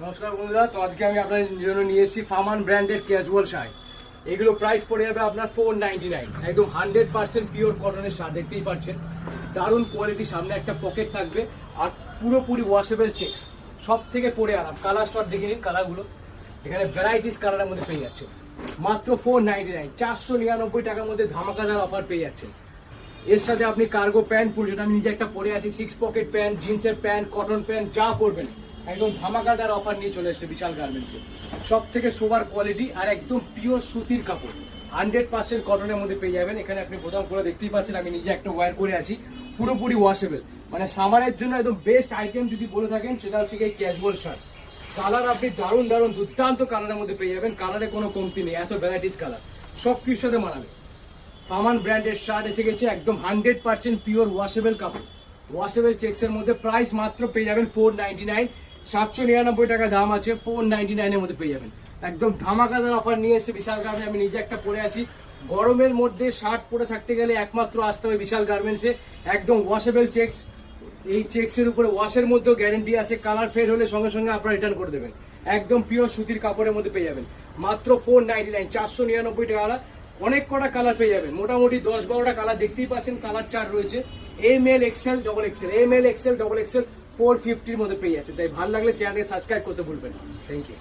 নমস্কার বন্ধুরা, তো আজকে আমি আপনাদের জন্য নিয়ে এসেছি ফামান ব্র্যান্ডের ক্যাজুয়াল শার্ট। এগুলো প্রাইস পড়ে যাবে আপনার 499। একদম 100% পিওর কটনের শার্ট, দেখতেই পাচ্ছেন দারুণ কোয়ালিটি। সামনে একটা পকেট থাকবে আর পুরোপুরি ওয়াশেবল চেক্স, সব থেকে পরে আরাম। কালার শর্ট দেখে নিন, কালারগুলো এখানে ভ্যারাইটিস কালারের মধ্যে পেয়ে যাচ্ছে মাত্র 499। 499 টাকার মধ্যে ধামাকাদার অফার পেয়ে যাচ্ছেন। এর সাথে আপনি কার্গো প্যান্ট পরবেন, যেটা আমি নিজে একটা পরে আছি, 6 পকেট প্যান্ট, জিন্সের প্যান্ট, কটন প্যান্ট, যা পরবেন একদম ধামাকাদার অফার নিয়ে চলে এসেছে বিশাল গার্মেন্টসে। সব থেকে সোবার কোয়ালিটি আর একদম পিওর সুতির কাপড়, 100% কটনের মধ্যে পেয়ে যাবেন। এখানে আপনি বোতাম করে দেখতেই পাচ্ছেন, আমি নিজে একটা ওয়্যার করে আছি, পুরোপুরি ওয়াশেবল। মানে সামারের জন্য একদম বেস্ট আইটেম যদি বলে থাকেন সেটা হচ্ছে এই ক্যাজুয়াল শার্ট। কালার আপনি দারুণ দারুণ দুর্দান্ত কালারের মধ্যে পেয়ে যাবেন, কালারে কোনো কমতি নেই, এত ভ্যারাইটিস কালার, সব কিছুর সাথে মানাবে। ফামান ব্র্যান্ডের শার্ট এসে গেছে, একদম 100% পিওর ওয়াশেবল কাপড়, ওয়াশেবল চেক্সের মধ্যে। প্রাইস মাত্র পেয়ে যাবেন 499। 799 টাকা দাম আছে, 499 এর মধ্যে পেয়ে যাবেন। একদম ধামাকাদার অফার নিয়ে এসেছে বিশাল গার্মেন্টস। আমি নিজে একটা পরে আছি, গরমের মধ্যে শার্ট পরে থাকতে গেলে একমাত্র আসতে হবে বিশাল গার্মেন্টসে। একদম ওয়াশেবল চেক্স, এই চেক্সের উপরে ওয়াশের মধ্যেও গ্যারেন্টি আছে, কালার ফেড হলে সঙ্গে সঙ্গে আপনারা রিটার্ন করে দেবেন। একদম পিওর সুতির কাপড়ের মধ্যে পেয়ে যাবেন মাত্র 499। 499 টাকা। অনেক কটা কালার পেয়ে যাবেন, মোটামুটি 10-12টা কালার দেখতেই পাচ্ছেন, কালার চার্ট রয়েছে। ML, XL, double XL, ML, XL, double XL 450 এর মধ্যে পেয়ে যাচ্ছে। তাই ভালো লাগলে চ্যানেলকে সাবস্ক্রাইব করতে ভুলবেন না। Thank you.